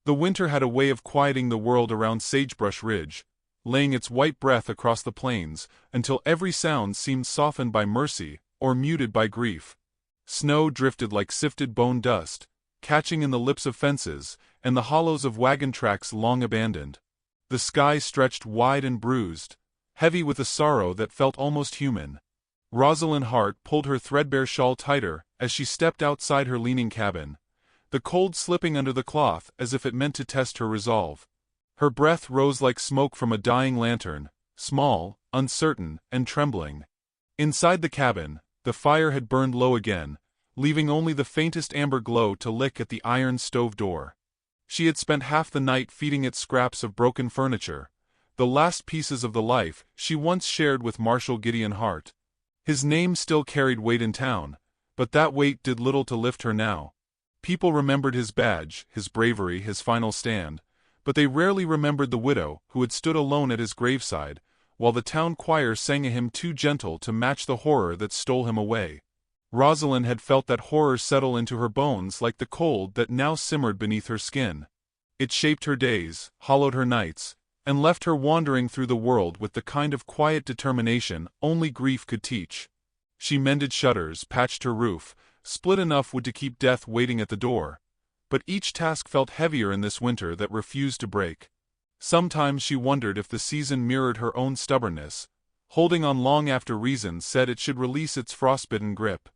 The winter had a way of quieting the world around Sagebrush Ridge, laying its white breath across the plains until every sound seemed softened by mercy or muted by grief. Snow drifted like sifted bone dust, catching in the lips of fences and the hollows of wagon tracks long abandoned. The sky stretched wide and bruised, heavy with a sorrow that felt almost human. Rosalind Hart pulled her threadbare shawl tighter as she stepped outside her leaning cabin, the cold slipping under the cloth as if it meant to test her resolve. Her breath rose like smoke from a dying lantern, small, uncertain, and trembling. Inside the cabin, the fire had burned low again, leaving only the faintest amber glow to lick at the iron stove door. She had spent half the night feeding it scraps of broken furniture, the last pieces of the life she once shared with Marshal Gideon Hart. His name still carried weight in town, but that weight did little to lift her now. People remembered his badge, his bravery, his final stand, but they rarely remembered the widow who had stood alone at his graveside, while the town choir sang a hymn too gentle to match the horror that stole him away. Rosalind had felt that horror settle into her bones like the cold that now simmered beneath her skin. It shaped her days, hollowed her nights, and left her wandering through the world with the kind of quiet determination only grief could teach. She mended shutters, patched her roof, split enough wood to keep death waiting at the door. But each task felt heavier in this winter that refused to break. Sometimes she wondered if the season mirrored her own stubbornness, holding on long after reason said it should release its frostbitten grip.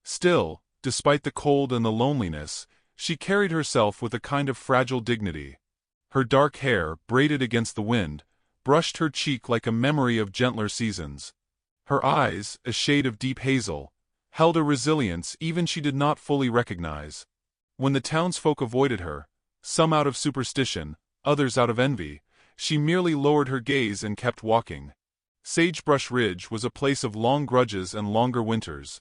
Still, despite the cold and the loneliness, she carried herself with a kind of fragile dignity. Her dark hair, braided against the wind, brushed her cheek like a memory of gentler seasons. Her eyes, a shade of deep hazel, held a resilience even she did not fully recognize. When the townsfolk avoided her, some out of superstition, others out of envy, she merely lowered her gaze and kept walking. Sagebrush Ridge was a place of long grudges and longer winters.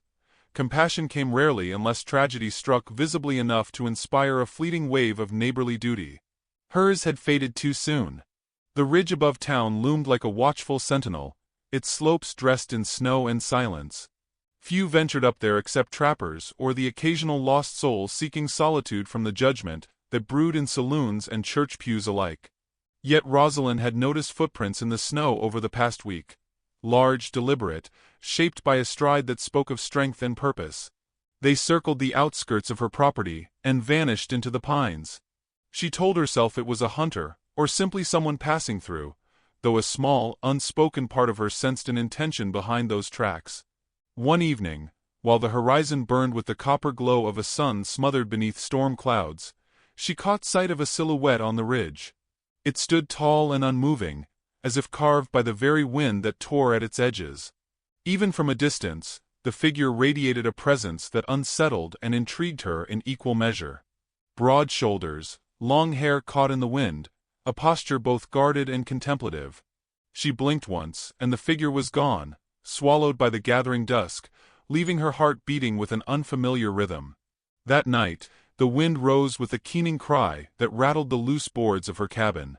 Compassion came rarely unless tragedy struck visibly enough to inspire a fleeting wave of neighborly duty. Hers had faded too soon. The ridge above town loomed like a watchful sentinel, its slopes dressed in snow and silence. Few ventured up there except trappers or the occasional lost soul seeking solitude from the judgment that brewed in saloons and church pews alike. Yet Rosalind had noticed footprints in the snow over the past week. Large, deliberate, shaped by a stride that spoke of strength and purpose. They circled the outskirts of her property and vanished into the pines. She told herself it was a hunter, or simply someone passing through, though a small, unspoken part of her sensed an intention behind those tracks. One evening, while the horizon burned with the copper glow of a sun smothered beneath storm clouds, she caught sight of a silhouette on the ridge. It stood tall and unmoving, as if carved by the very wind that tore at its edges. Even from a distance, the figure radiated a presence that unsettled and intrigued her in equal measure. Broad shoulders, long hair caught in the wind, a posture both guarded and contemplative. She blinked once, and the figure was gone, swallowed by the gathering dusk, leaving her heart beating with an unfamiliar rhythm. That night, the wind rose with a keening cry that rattled the loose boards of her cabin.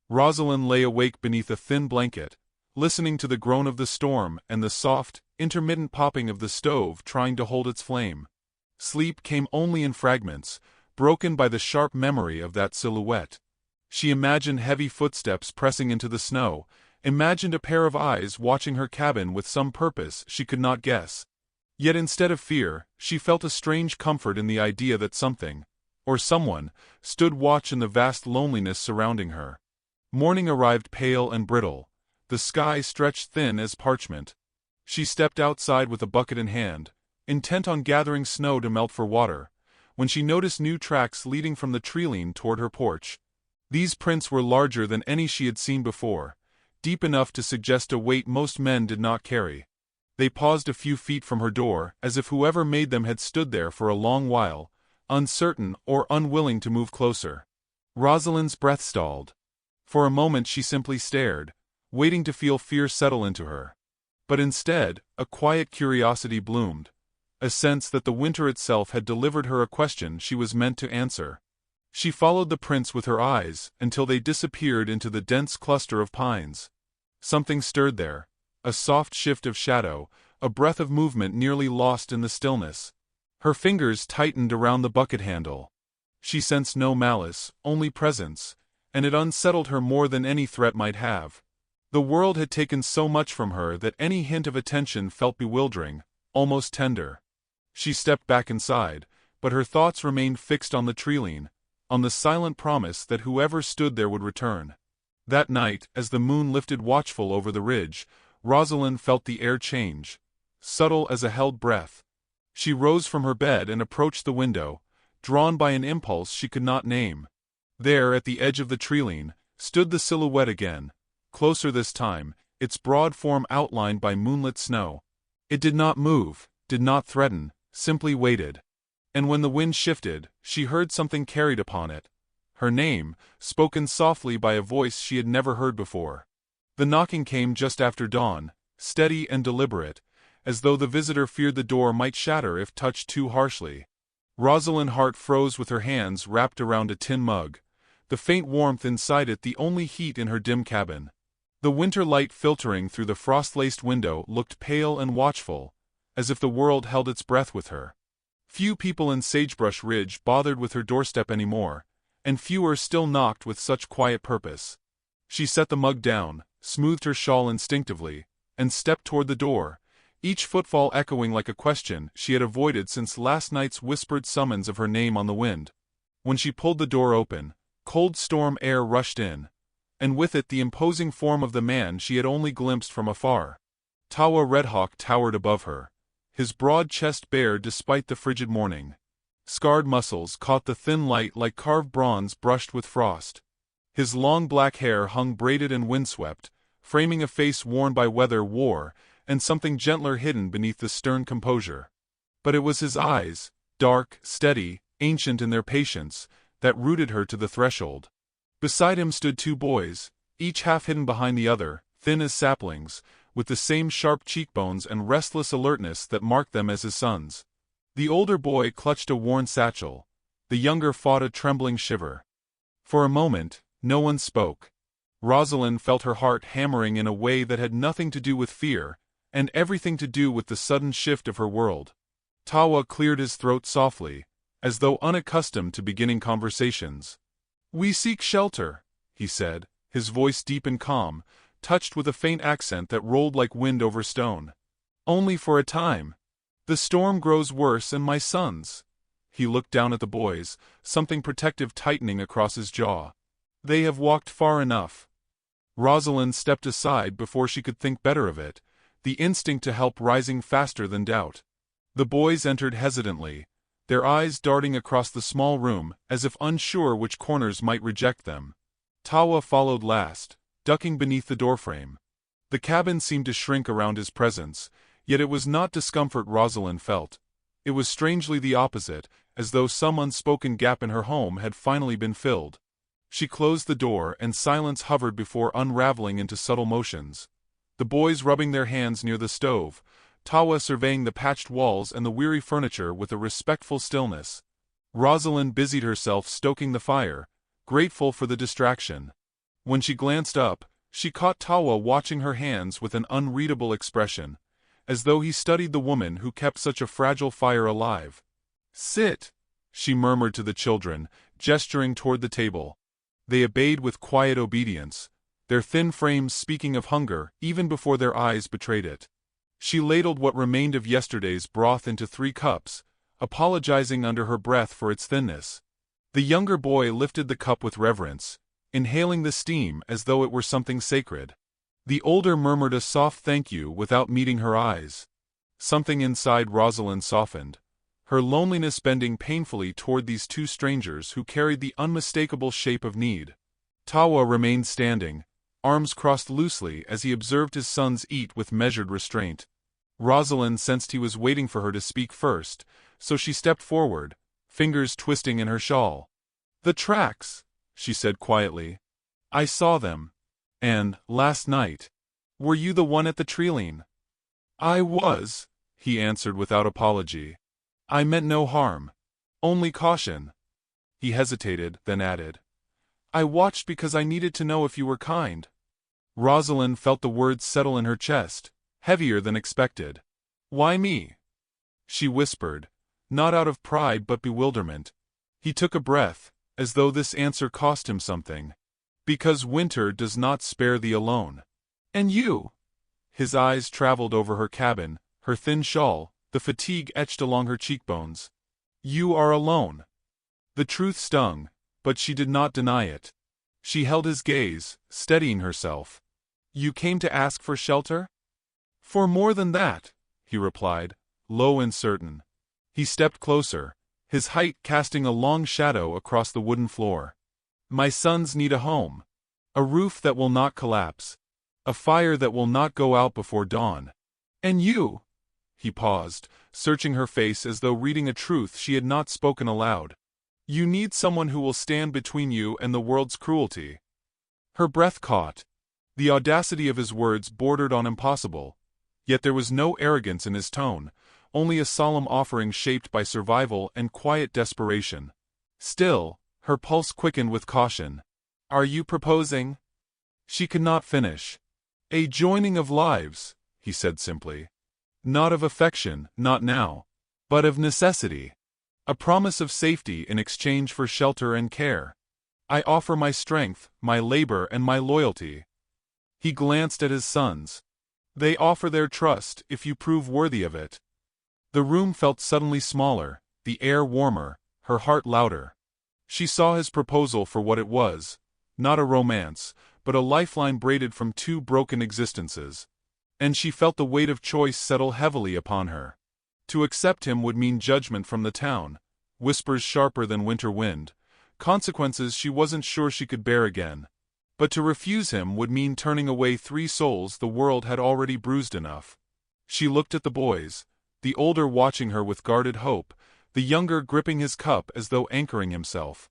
Rosalind lay awake beneath a thin blanket, listening to the groan of the storm and the soft, intermittent popping of the stove trying to hold its flame. Sleep came only in fragments, broken by the sharp memory of that silhouette. She imagined heavy footsteps pressing into the snow, imagined a pair of eyes watching her cabin with some purpose she could not guess. Yet instead of fear, she felt a strange comfort in the idea that something, or someone, stood watch in the vast loneliness surrounding her. Morning arrived pale and brittle, the sky stretched thin as parchment. She stepped outside with a bucket in hand, intent on gathering snow to melt for water, when she noticed new tracks leading from the treeline toward her porch. These prints were larger than any she had seen before, deep enough to suggest a weight most men did not carry. They paused a few feet from her door, as if whoever made them had stood there for a long while, uncertain or unwilling to move closer. Rosalind's breath stalled. For a moment she simply stared, waiting to feel fear settle into her. But instead, a quiet curiosity bloomed, a sense that the winter itself had delivered her a question she was meant to answer. She followed the prints with her eyes until they disappeared into the dense cluster of pines. Something stirred there, a soft shift of shadow, a breath of movement nearly lost in the stillness. Her fingers tightened around the bucket handle. She sensed no malice, only presence, and it unsettled her more than any threat might have. The world had taken so much from her that any hint of attention felt bewildering, almost tender. She stepped back inside, but her thoughts remained fixed on the treeline, on the silent promise that whoever stood there would return. That night, as the moon lifted watchful over the ridge, Rosalind felt the air change, subtle as a held breath. She rose from her bed and approached the window, drawn by an impulse she could not name. There, at the edge of the treeline, stood the silhouette again, closer this time, its broad form outlined by moonlit snow. It did not move, did not threaten, simply waited. And when the wind shifted, she heard something carried upon it. Her name, spoken softly by a voice she had never heard before. The knocking came just after dawn, steady and deliberate, as though the visitor feared the door might shatter if touched too harshly. Rosalind's heart froze with her hands wrapped around a tin mug, the faint warmth inside it the only heat in her dim cabin. The winter light filtering through the frost-laced window looked pale and watchful, as if the world held its breath with her. Few people in Sagebrush Ridge bothered with her doorstep anymore, and fewer still knocked with such quiet purpose. She set the mug down, smoothed her shawl instinctively, and stepped toward the door, each footfall echoing like a question she had avoided since last night's whispered summons of her name on the wind. When she pulled the door open, cold storm air rushed in, and with it the imposing form of the man she had only glimpsed from afar. Tawa Redhawk towered above her, his broad chest bare despite the frigid morning. Scarred muscles caught the thin light like carved bronze brushed with frost. His long black hair hung braided and windswept, framing a face worn by weather war, and something gentler hidden beneath the stern composure. But it was his eyes, dark, steady, ancient in their patience, that rooted her to the threshold. Beside him stood two boys, each half hidden behind the other, thin as saplings, with the same sharp cheekbones and restless alertness that marked them as his sons. The older boy clutched a worn satchel, the younger fought a trembling shiver. For a moment, no one spoke. Rosalind felt her heart hammering in a way that had nothing to do with fear, and everything to do with the sudden shift of her world. Tawa cleared his throat softly, as though unaccustomed to beginning conversations. "We seek shelter," he said, his voice deep and calm, touched with a faint accent that rolled like wind over stone. "Only for a time. The storm grows worse and my sons—" He looked down at the boys, something protective tightening across his jaw. "They have walked far enough." Rosalind stepped aside before she could think better of it, the instinct to help rising faster than doubt. The boys entered hesitantly, their eyes darting across the small room as if unsure which corners might reject them. Tawa followed last, ducking beneath the doorframe. The cabin seemed to shrink around his presence, yet it was not discomfort Rosalind felt. It was strangely the opposite, as though some unspoken gap in her home had finally been filled. She closed the door and silence hovered before unraveling into subtle motions. The boys rubbing their hands near the stove, Tawa surveying the patched walls and the weary furniture with a respectful stillness. Rosalind busied herself stoking the fire, grateful for the distraction. When she glanced up, she caught Tawa watching her hands with an unreadable expression, as though he studied the woman who kept such a fragile fire alive. "Sit," she murmured to the children, gesturing toward the table. They obeyed with quiet obedience, their thin frames speaking of hunger even before their eyes betrayed it. She ladled what remained of yesterday's broth into 3 cups, apologizing under her breath for its thinness. The younger boy lifted the cup with reverence, inhaling the steam as though it were something sacred. The older murmured a soft thank you without meeting her eyes. Something inside Rosalind softened, her loneliness bending painfully toward these two strangers who carried the unmistakable shape of need. Tawa remained standing, arms crossed loosely as he observed his sons eat with measured restraint. Rosalind sensed he was waiting for her to speak first, so she stepped forward, fingers twisting in her shawl. "The tracks," she said quietly. "I saw them. And, last night, were you the one at the treeline?" "I was," he answered without apology. "I meant no harm. Only caution." He hesitated, then added, "I watched because I needed to know if you were kind." Rosalind felt the words settle in her chest, heavier than expected. "Why me?" she whispered, not out of pride but bewilderment. He took a breath, as though this answer cost him something. Because winter does not spare thee alone. And you? His eyes traveled over her cabin, her thin shawl, the fatigue etched along her cheekbones. You are alone. The truth stung, but she did not deny it. She held his gaze, steadying herself. You came to ask for shelter? For more than that, he replied, low and certain. He stepped closer, his height casting a long shadow across the wooden floor. My sons need a home. A roof that will not collapse. A fire that will not go out before dawn. And you? He paused, searching her face as though reading a truth she had not spoken aloud. You need someone who will stand between you and the world's cruelty. Her breath caught. The audacity of his words bordered on impossible. Yet there was no arrogance in his tone, only a solemn offering shaped by survival and quiet desperation. Still, her pulse quickened with caution. Are you proposing? She could not finish. A joining of lives, he said simply. Not of affection, not now. But of necessity. A promise of safety in exchange for shelter and care. I offer my strength, my labor, and my loyalty. He glanced at his sons. They offer their trust if you prove worthy of it. The room felt suddenly smaller, the air warmer, her heart louder. She saw his proposal for what it was, not a romance, but a lifeline braided from two broken existences. And she felt the weight of choice settle heavily upon her. To accept him would mean judgment from the town, whispers sharper than winter wind, consequences she wasn't sure she could bear again. But to refuse him would mean turning away 3 souls the world had already bruised enough. She looked at the boys, the older watching her with guarded hope, the younger gripping his cup as though anchoring himself.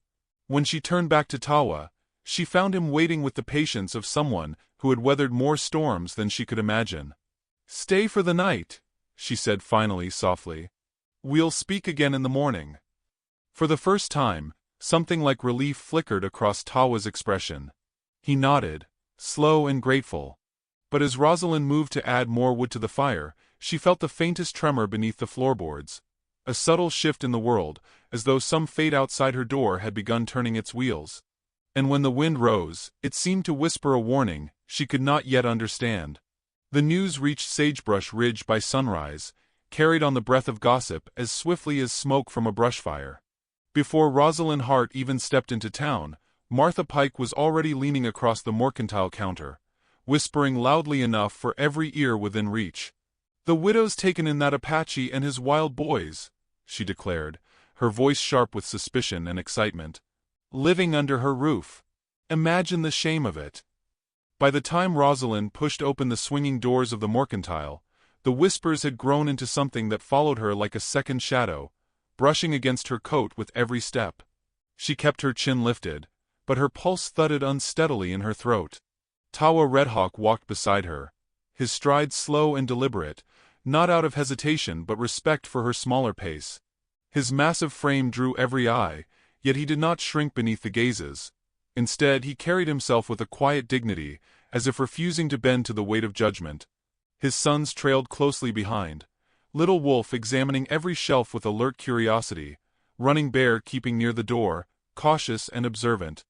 When she turned back to Tawa, she found him waiting with the patience of someone who had weathered more storms than she could imagine. Stay for the night, she said finally softly. We'll speak again in the morning. For the first time, something like relief flickered across Tawa's expression. He nodded, slow and grateful. But as Rosalind moved to add more wood to the fire, she felt the faintest tremor beneath the floorboards. A subtle shift in the world, as though some fate outside her door had begun turning its wheels. And when the wind rose, it seemed to whisper a warning she could not yet understand. The news reached Sagebrush Ridge by sunrise, carried on the breath of gossip as swiftly as smoke from a brush fire. Before Rosalind Hart even stepped into town, Martha Pike was already leaning across the mercantile counter, whispering loudly enough for every ear within reach. The widow's taken in that Apache and his wild boys, she declared, her voice sharp with suspicion and excitement. Living under her roof. Imagine the shame of it. By the time Rosalind pushed open the swinging doors of the mercantile, the whispers had grown into something that followed her like a second shadow, brushing against her coat with every step. She kept her chin lifted, but her pulse thudded unsteadily in her throat. Tawa Redhawk walked beside her, his stride slow and deliberate, not out of hesitation but respect for her smaller pace. His massive frame drew every eye, yet he did not shrink beneath the gazes. Instead, he carried himself with a quiet dignity, as if refusing to bend to the weight of judgment. His sons trailed closely behind, Little Wolf examining every shelf with alert curiosity, Running Bear keeping near the door, cautious and observant.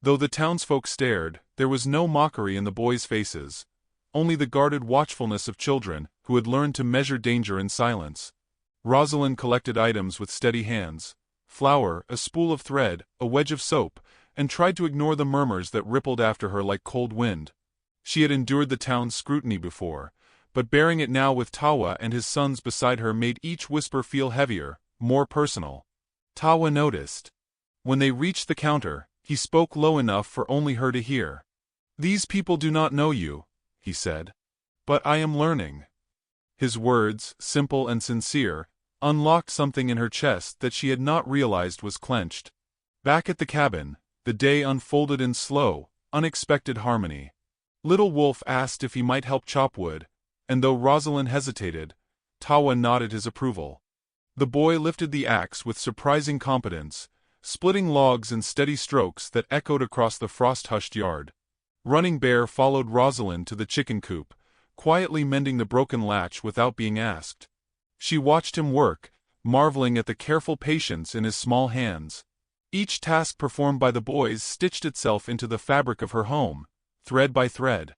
Though the townsfolk stared, there was no mockery in the boys' faces, only the guarded watchfulness of children who had learned to measure danger in silence. Rosalind collected items with steady hands, flour, a spool of thread, a wedge of soap, and tried to ignore the murmurs that rippled after her like cold wind. She had endured the town's scrutiny before, but bearing it now with Tawa and his sons beside her made each whisper feel heavier, more personal. Tawa noticed. When they reached the counter, he spoke low enough for only her to hear. These people do not know you, he said. But I am learning. His words, simple and sincere, unlocked something in her chest that she had not realized was clenched. Back at the cabin, the day unfolded in slow, unexpected harmony. Little Wolf asked if he might help chop wood, and though Rosalind hesitated, Tawa nodded his approval. The boy lifted the axe with surprising competence, splitting logs in steady strokes that echoed across the frost-hushed yard. Running Bear followed Rosalind to the chicken coop, quietly mending the broken latch without being asked. She watched him work, marveling at the careful patience in his small hands. Each task performed by the boys stitched itself into the fabric of her home, thread by thread.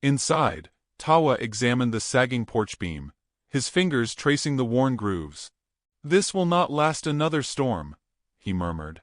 Inside, Tawa examined the sagging porch beam, his fingers tracing the worn grooves. "This will not last another storm," he murmured.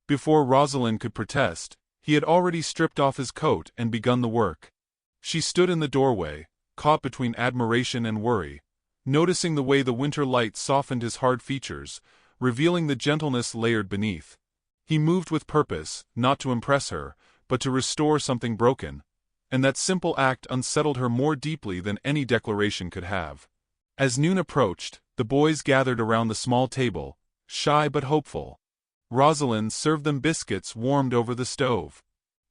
Before Rosalind could protest, he had already stripped off his coat and begun the work. She stood in the doorway, caught between admiration and worry, noticing the way the winter light softened his hard features, revealing the gentleness layered beneath. He moved with purpose, not to impress her, but to restore something broken, and that simple act unsettled her more deeply than any declaration could have. As noon approached, the boys gathered around the small table, shy but hopeful. Rosalind served them biscuits warmed over the stove.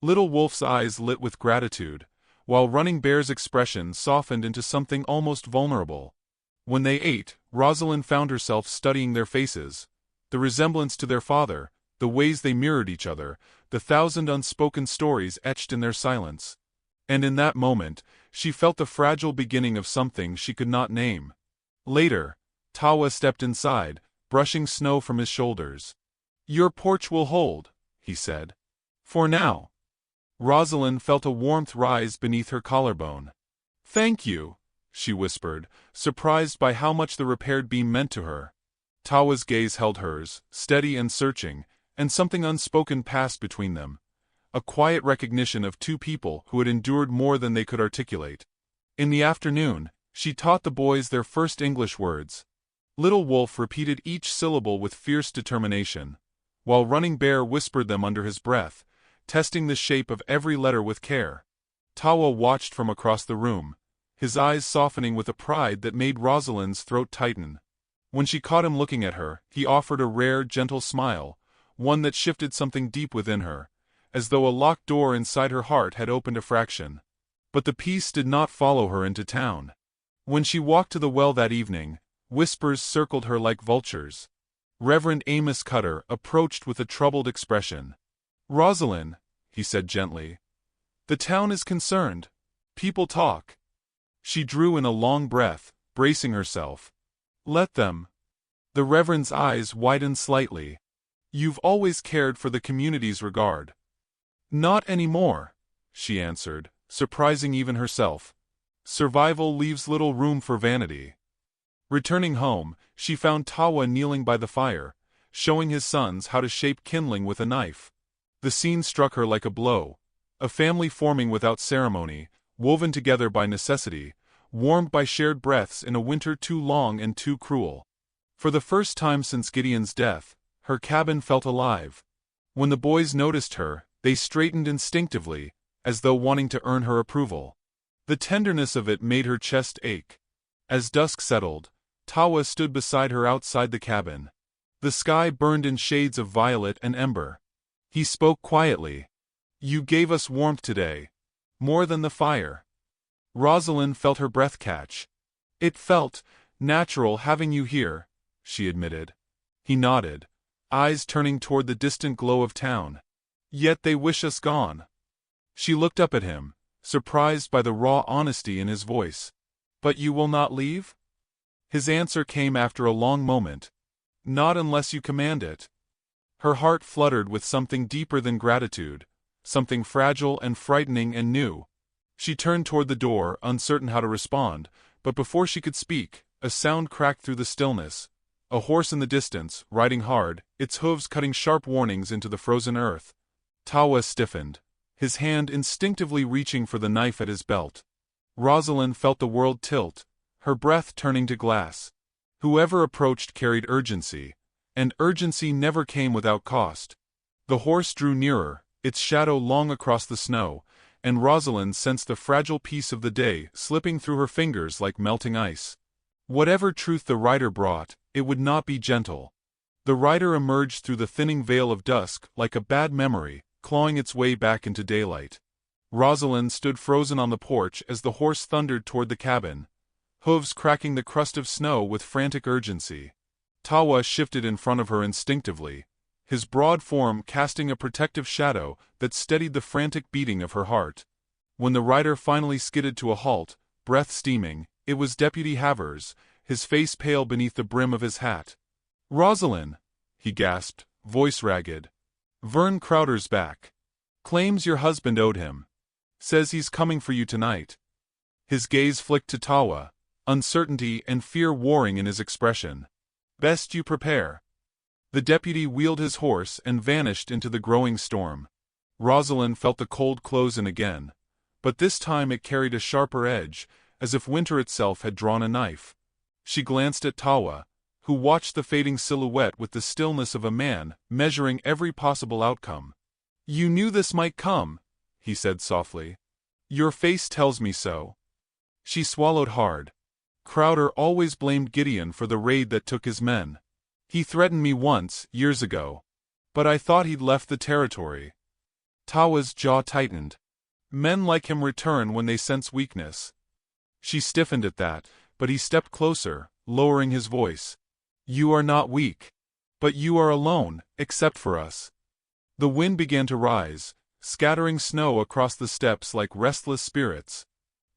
Little Wolf's eyes lit with gratitude, while Running Bear's expression softened into something almost vulnerable. When they ate, Rosalind found herself studying their faces, the resemblance to their father, the ways they mirrored each other, the thousand unspoken stories etched in their silence. And in that moment, she felt the fragile beginning of something she could not name. Later, Tawa stepped inside, brushing snow from his shoulders. "Your porch will hold," he said. "For now." Rosalind felt a warmth rise beneath her collarbone. "Thank you," she whispered, surprised by how much the repaired beam meant to her. Tawa's gaze held hers, steady and searching, and something unspoken passed between them. A quiet recognition of two people who had endured more than they could articulate. In the afternoon, she taught the boys their first English words. Little Wolf repeated each syllable with fierce determination, while Running Bear whispered them under his breath, testing the shape of every letter with care. Tawa watched from across the room, his eyes softening with a pride that made Rosalind's throat tighten. When she caught him looking at her, he offered a rare, gentle smile, one that shifted something deep within her, as though a locked door inside her heart had opened a fraction. But the peace did not follow her into town. When she walked to the well that evening, whispers circled her like vultures. Reverend Amos Cutter approached with a troubled expression. "Rosalind," he said gently, "the town is concerned. People talk." She drew in a long breath, bracing herself. "Let them." The Reverend's eyes widened slightly. "You've always cared for the community's regard." "Not anymore," she answered, surprising even herself. "Survival leaves little room for vanity." Returning home, she found Tawa kneeling by the fire, showing his sons how to shape kindling with a knife. The scene struck her like a blow. A family forming without ceremony, woven together by necessity, warmed by shared breaths in a winter too long and too cruel. For the first time since Gideon's death, her cabin felt alive. When the boys noticed her, they straightened instinctively, as though wanting to earn her approval. The tenderness of it made her chest ache. As dusk settled, Tawa stood beside her outside the cabin. The sky burned in shades of violet and ember. He spoke quietly. "You gave us warmth today. More than the fire." Rosalind felt her breath catch. "It felt natural having you here," she admitted. He nodded, eyes turning toward the distant glow of town. "Yet they wish us gone." She looked up at him, surprised by the raw honesty in his voice. "But you will not leave?" His answer came after a long moment. "Not unless you command it." Her heart fluttered with something deeper than gratitude, something fragile and frightening and new. She turned toward the door, uncertain how to respond, but before she could speak, a sound cracked through the stillness. A horse in the distance, riding hard, its hooves cutting sharp warnings into the frozen earth. Tawa stiffened, his hand instinctively reaching for the knife at his belt. Rosalind felt the world tilt, her breath turning to glass. Whoever approached carried urgency, and urgency never came without cost. The horse drew nearer, its shadow long across the snow, and Rosalind sensed the fragile peace of the day slipping through her fingers like melting ice. Whatever truth the rider brought, it would not be gentle. The rider emerged through the thinning veil of dusk like a bad memory, clawing its way back into daylight. Rosalind stood frozen on the porch as the horse thundered toward the cabin, hooves cracking the crust of snow with frantic urgency. Tawa shifted in front of her instinctively, his broad form casting a protective shadow that steadied the frantic beating of her heart. When the rider finally skidded to a halt, breath steaming, it was Deputy Havers, his face pale beneath the brim of his hat. "Rosalind!" he gasped, voice ragged. Vern Crowder's back. Claims your husband owed him. Says he's coming for you tonight. His gaze flicked to Tawa, uncertainty and fear warring in his expression. Best you prepare. The deputy wheeled his horse and vanished into the growing storm. Rosalind felt the cold close in again, but this time it carried a sharper edge, as if winter itself had drawn a knife. She glanced at Tawa, who watched the fading silhouette with the stillness of a man measuring every possible outcome. You knew this might come, he said softly. Your face tells me so. She swallowed hard. Crowder always blamed Gideon for the raid that took his men. He threatened me once, years ago. But I thought he'd left the territory. Tawa's jaw tightened. Men like him return when they sense weakness. She stiffened at that, but he stepped closer, lowering his voice. You are not weak. But you are alone, except for us. The wind began to rise, scattering snow across the steppes like restless spirits.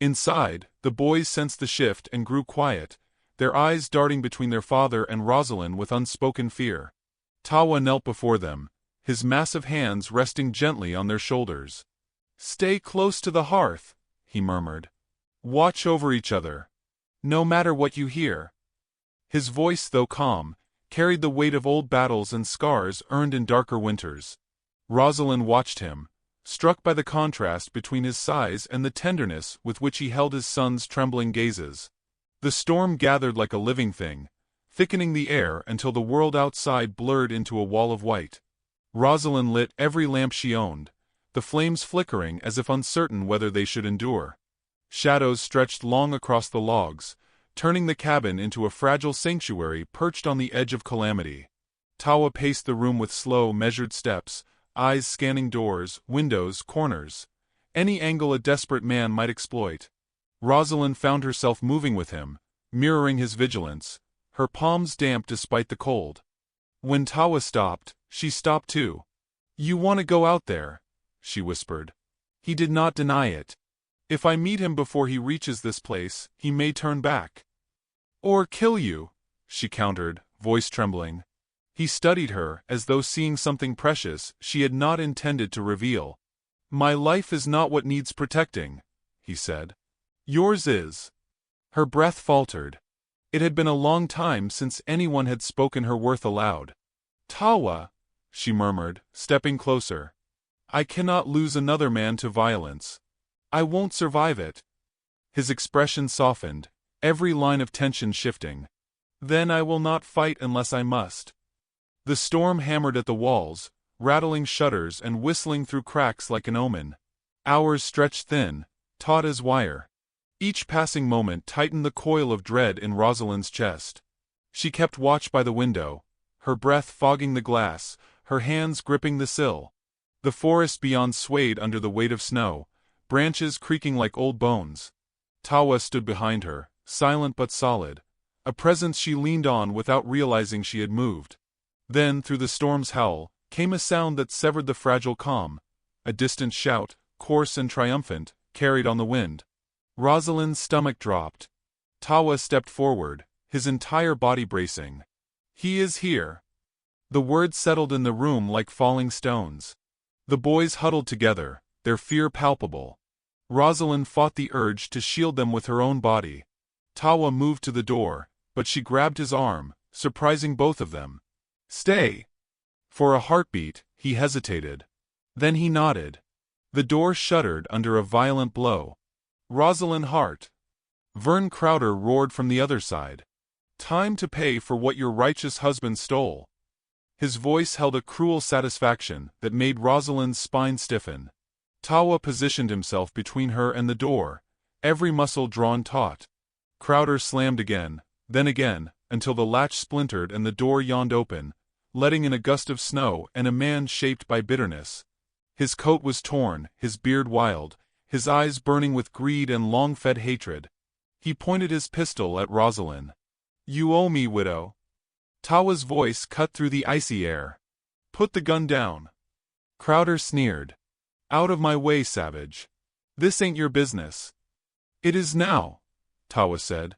Inside, the boys sensed the shift and grew quiet, their eyes darting between their father and Rosalind with unspoken fear. Tawa knelt before them, his massive hands resting gently on their shoulders. Stay close to the hearth, he murmured. Watch over each other. No matter what you hear. His voice, though calm, carried the weight of old battles and scars earned in darker winters. Rosalind watched him, struck by the contrast between his size and the tenderness with which he held his son's trembling gazes. The storm gathered like a living thing, thickening the air until the world outside blurred into a wall of white. Rosalind lit every lamp she owned, the flames flickering as if uncertain whether they should endure. Shadows stretched long across the logs, turning the cabin into a fragile sanctuary perched on the edge of calamity. Tawa paced the room with slow, measured steps, eyes scanning doors, windows, corners. Any angle a desperate man might exploit. Rosalind found herself moving with him, mirroring his vigilance, her palms damp despite the cold. When Tawa stopped, she stopped too. You want to go out there, she whispered. He did not deny it. If I meet him before he reaches this place, he may turn back. Or kill you, she countered, voice trembling. He studied her as though seeing something precious she had not intended to reveal. My life is not what needs protecting, he said. Yours is. Her breath faltered. It had been a long time since anyone had spoken her worth aloud. Tawa, she murmured, stepping closer. I cannot lose another man to violence. I won't survive it. His expression softened, every line of tension shifting. Then I will not fight unless I must. The storm hammered at the walls, rattling shutters and whistling through cracks like an omen. Hours stretched thin, taut as wire. Each passing moment tightened the coil of dread in Rosalind's chest. She kept watch by the window, her breath fogging the glass, her hands gripping the sill. The forest beyond swayed under the weight of snow, branches creaking like old bones. Tawa stood behind her, silent but solid, a presence she leaned on without realizing she had moved. Then, through the storm's howl, came a sound that severed the fragile calm, a distant shout, coarse and triumphant, carried on the wind. Rosalind's stomach dropped. Tawa stepped forward, his entire body bracing. He is here. The words settled in the room like falling stones. The boys huddled together, their fear palpable. Rosalind fought the urge to shield them with her own body. Tawa moved to the door, but she grabbed his arm, surprising both of them. Stay. For a heartbeat, he hesitated. Then he nodded. The door shuddered under a violent blow. Rosalind Hart. Vern Crowder roared from the other side. Time to pay for what your righteous husband stole. His voice held a cruel satisfaction that made Rosalind's spine stiffen. Tawa positioned himself between her and the door, every muscle drawn taut. Crowder slammed again, then again, until the latch splintered and the door yawned open, letting in a gust of snow and a man shaped by bitterness. His coat was torn, his beard wild, his eyes burning with greed and long-fed hatred. He pointed his pistol at Rosalind. You owe me, widow. Tawa's voice cut through the icy air. Put the gun down. Crowder sneered. Out of my way, savage. This ain't your business. It is now, Tawa said.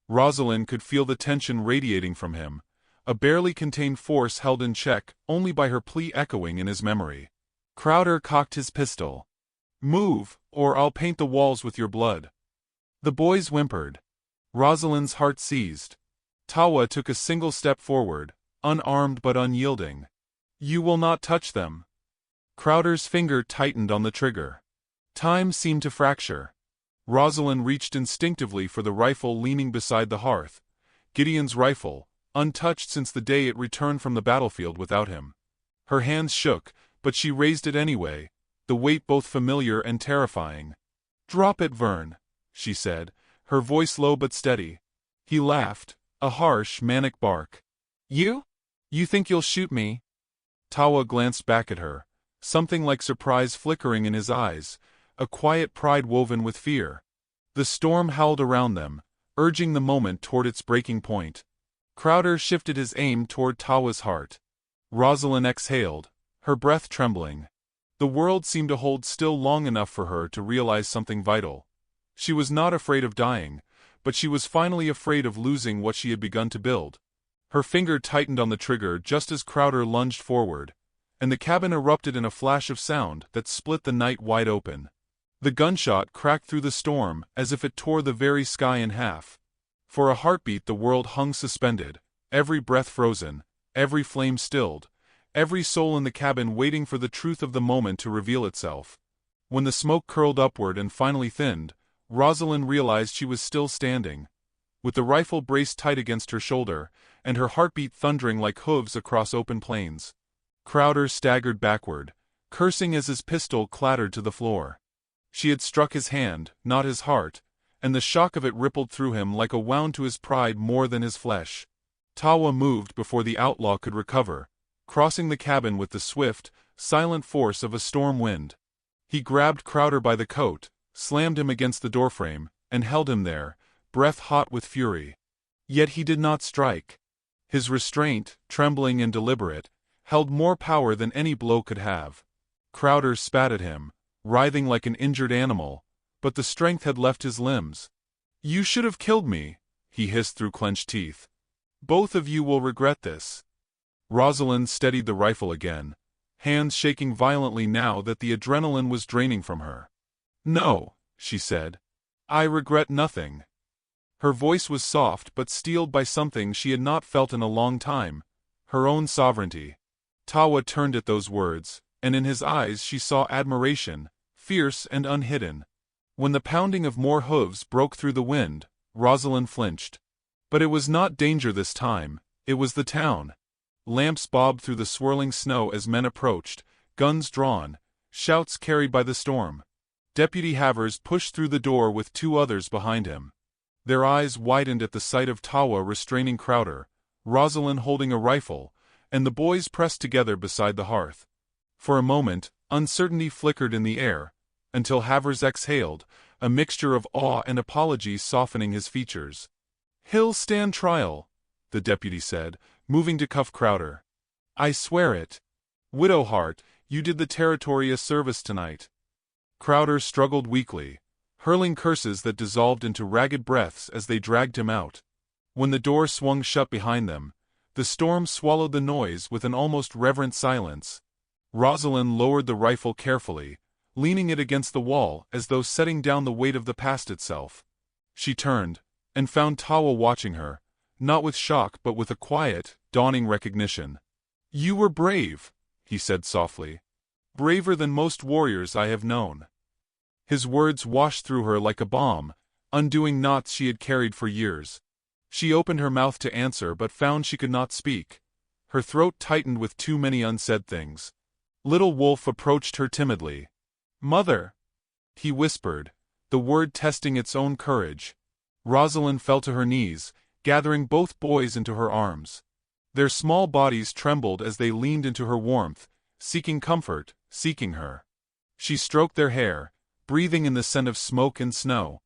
Rosalind could feel the tension radiating from him, a barely contained force held in check only by her plea echoing in his memory. Crowder cocked his pistol. "Move, or I'll paint the walls with your blood." The boys whimpered. Rosalind's heart seized. Tawa took a single step forward, unarmed but unyielding. "You will not touch them." Crowder's finger tightened on the trigger. Time seemed to fracture. Rosalind reached instinctively for the rifle leaning beside the hearth. Gideon's rifle, untouched since the day it returned from the battlefield without him. Her hands shook, but she raised it anyway, the weight both familiar and terrifying. "Drop it, Vern," she said, her voice low but steady. He laughed, a harsh, manic bark. "You? You think you'll shoot me?" Tawa glanced back at her, something like surprise flickering in his eyes, a quiet pride woven with fear. The storm howled around them, urging the moment toward its breaking point. Crowder shifted his aim toward Tawa's heart. Rosalind exhaled, her breath trembling. The world seemed to hold still long enough for her to realize something vital. She was not afraid of dying, but she was finally afraid of losing what she had begun to build. Her finger tightened on the trigger just as Crowder lunged forward, and the cabin erupted in a flash of sound that split the night wide open. The gunshot cracked through the storm as if it tore the very sky in half. For a heartbeat the world hung suspended, every breath frozen, every flame stilled, every soul in the cabin waiting for the truth of the moment to reveal itself. When the smoke curled upward and finally thinned, Rosalind realized she was still standing, with the rifle braced tight against her shoulder, and her heartbeat thundering like hooves across open plains. Crowder staggered backward, cursing as his pistol clattered to the floor. She had struck his hand, not his heart, and the shock of it rippled through him like a wound to his pride more than his flesh. Tawa moved before the outlaw could recover, crossing the cabin with the swift, silent force of a storm wind. He grabbed Crowder by the coat, slammed him against the doorframe, and held him there, breath hot with fury. Yet he did not strike. His restraint, trembling and deliberate, held more power than any blow could have. Crowder spat at him, writhing like an injured animal, but the strength had left his limbs. "You should have killed me," he hissed through clenched teeth. "Both of you will regret this." Rosalind steadied the rifle again, hands shaking violently now that the adrenaline was draining from her. "No," she said. "I regret nothing." Her voice was soft but steeled by something she had not felt in a long time, her own sovereignty. Tawa turned at those words, and in his eyes she saw admiration, fierce and unhidden. When the pounding of more hooves broke through the wind, Rosalind flinched. But it was not danger this time, it was the town. Lamps bobbed through the swirling snow as men approached, guns drawn, shouts carried by the storm. Deputy Havers pushed through the door with two others behind him. Their eyes widened at the sight of Tawa restraining Crowder, Rosalind holding a rifle, and the boys pressed together beside the hearth. For a moment, uncertainty flickered in the air, until Havers exhaled, a mixture of awe and apology softening his features. "He'll stand trial," the deputy said, moving to cuff Crowder. "I swear it. Widowheart, you did the territory a service tonight." Crowder struggled weakly, hurling curses that dissolved into ragged breaths as they dragged him out. When the door swung shut behind them, the storm swallowed the noise with an almost reverent silence. Rosalind lowered the rifle carefully, leaning it against the wall as though setting down the weight of the past itself. She turned, and found Tawa watching her, not with shock but with a quiet, dawning recognition. "You were brave," he said softly. "Braver than most warriors I have known." His words washed through her like a balm, undoing knots she had carried for years. She opened her mouth to answer but found she could not speak. Her throat tightened with too many unsaid things. Little Wolf approached her timidly. "Mother," he whispered, the word testing its own courage. Rosalind fell to her knees, gathering both boys into her arms. Their small bodies trembled as they leaned into her warmth, seeking comfort, seeking her. She stroked their hair, breathing in the scent of smoke and snow.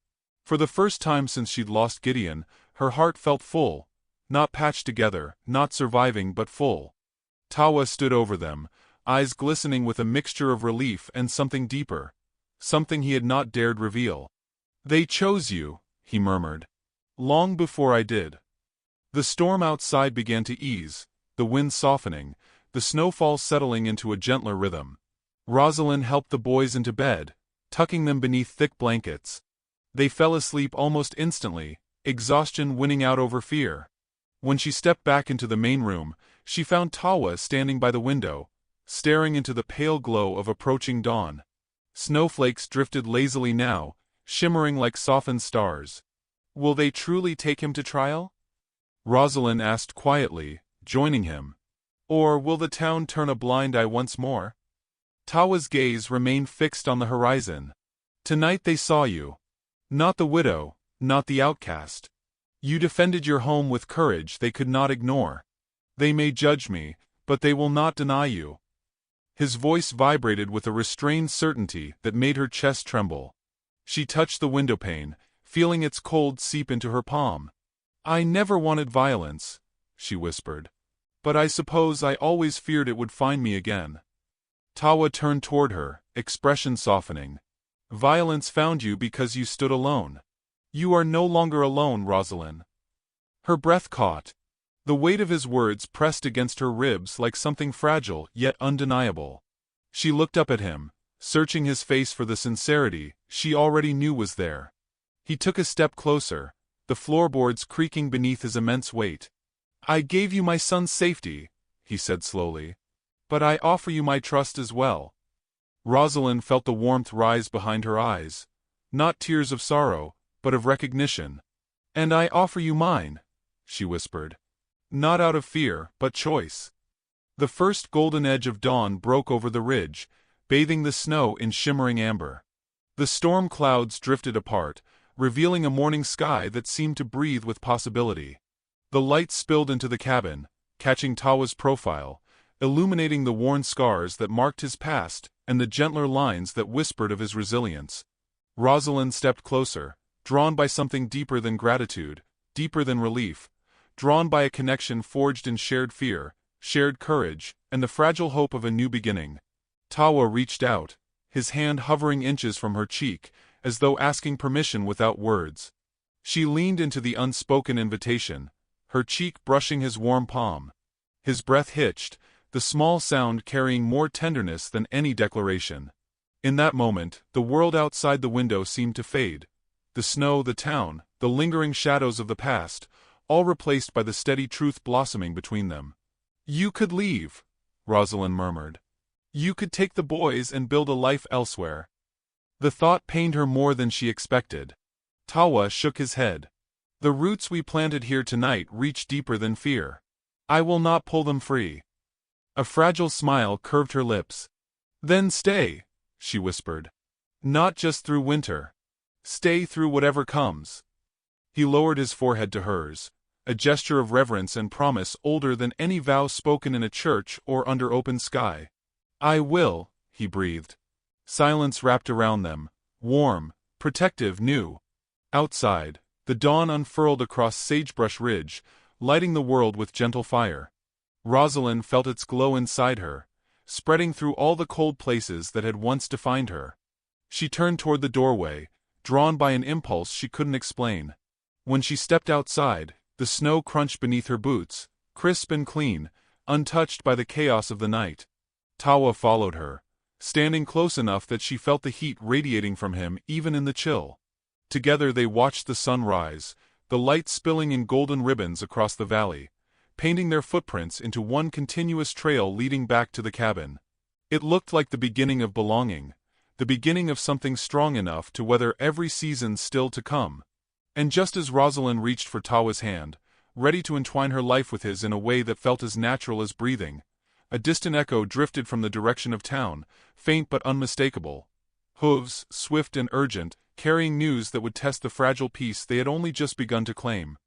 For the first time since she'd lost Gideon, her heart felt full, not patched together, not surviving but full. Tawa stood over them, eyes glistening with a mixture of relief and something deeper, something he had not dared reveal. "They chose you," he murmured. "Long before I did." The storm outside began to ease, the wind softening, the snowfall settling into a gentler rhythm. Rosalind helped the boys into bed, tucking them beneath thick blankets. They fell asleep almost instantly, exhaustion winning out over fear. When she stepped back into the main room, she found Tawa standing by the window, staring into the pale glow of approaching dawn. Snowflakes drifted lazily now, shimmering like softened stars. "Will they truly take him to trial?" Rosalind asked quietly, joining him. "Or will the town turn a blind eye once more?" Tawa's gaze remained fixed on the horizon. "Tonight they saw you. Not the widow, not the outcast. You defended your home with courage they could not ignore. They may judge me, but they will not deny you." His voice vibrated with a restrained certainty that made her chest tremble. She touched the windowpane, feeling its cold seep into her palm. "I never wanted violence," she whispered. "But I suppose I always feared it would find me again." Tawa turned toward her, expression softening. "Violence found you because you stood alone. You are no longer alone, Rosalind." Her breath caught. The weight of his words pressed against her ribs like something fragile yet undeniable. She looked up at him, searching his face for the sincerity she already knew was there. He took a step closer, the floorboards creaking beneath his immense weight. "I gave you my son's safety," he said slowly. "But I offer you my trust as well." Rosalind felt the warmth rise behind her eyes. Not tears of sorrow, but of recognition. "And I offer you mine," she whispered. "Not out of fear, but choice." The first golden edge of dawn broke over the ridge, bathing the snow in shimmering amber. The storm clouds drifted apart, revealing a morning sky that seemed to breathe with possibility. The light spilled into the cabin, catching Tawa's profile, illuminating the worn scars that marked his past and the gentler lines that whispered of his resilience. Rosalind stepped closer, drawn by something deeper than gratitude, deeper than relief, drawn by a connection forged in shared fear, shared courage, and the fragile hope of a new beginning. Tawa reached out, his hand hovering inches from her cheek, as though asking permission without words. She leaned into the unspoken invitation, her cheek brushing his warm palm. His breath hitched, the small sound carrying more tenderness than any declaration. In that moment, the world outside the window seemed to fade. The snow, the town, the lingering shadows of the past, all replaced by the steady truth blossoming between them. "You could leave," Rosalind murmured. "You could take the boys and build a life elsewhere." The thought pained her more than she expected. Tawa shook his head. "The roots we planted here tonight reach deeper than fear. I will not pull them free." A fragile smile curved her lips. "Then stay," she whispered. "Not just through winter. Stay through whatever comes." He lowered his forehead to hers, a gesture of reverence and promise older than any vow spoken in a church or under open sky. "I will," he breathed. Silence wrapped around them, warm, protective, new. Outside, the dawn unfurled across Sagebrush Ridge, lighting the world with gentle fire. Rosalind felt its glow inside her, spreading through all the cold places that had once defined her. She turned toward the doorway, drawn by an impulse she couldn't explain. When she stepped outside, the snow crunched beneath her boots, crisp and clean, untouched by the chaos of the night. Tawa followed her, standing close enough that she felt the heat radiating from him even in the chill. Together they watched the sun rise, the light spilling in golden ribbons across the valley, painting their footprints into one continuous trail leading back to the cabin. It looked like the beginning of belonging, the beginning of something strong enough to weather every season still to come. And just as Rosalind reached for Tawa's hand, ready to entwine her life with his in a way that felt as natural as breathing, a distant echo drifted from the direction of town, faint but unmistakable. Hooves, swift and urgent, carrying news that would test the fragile peace they had only just begun to claim.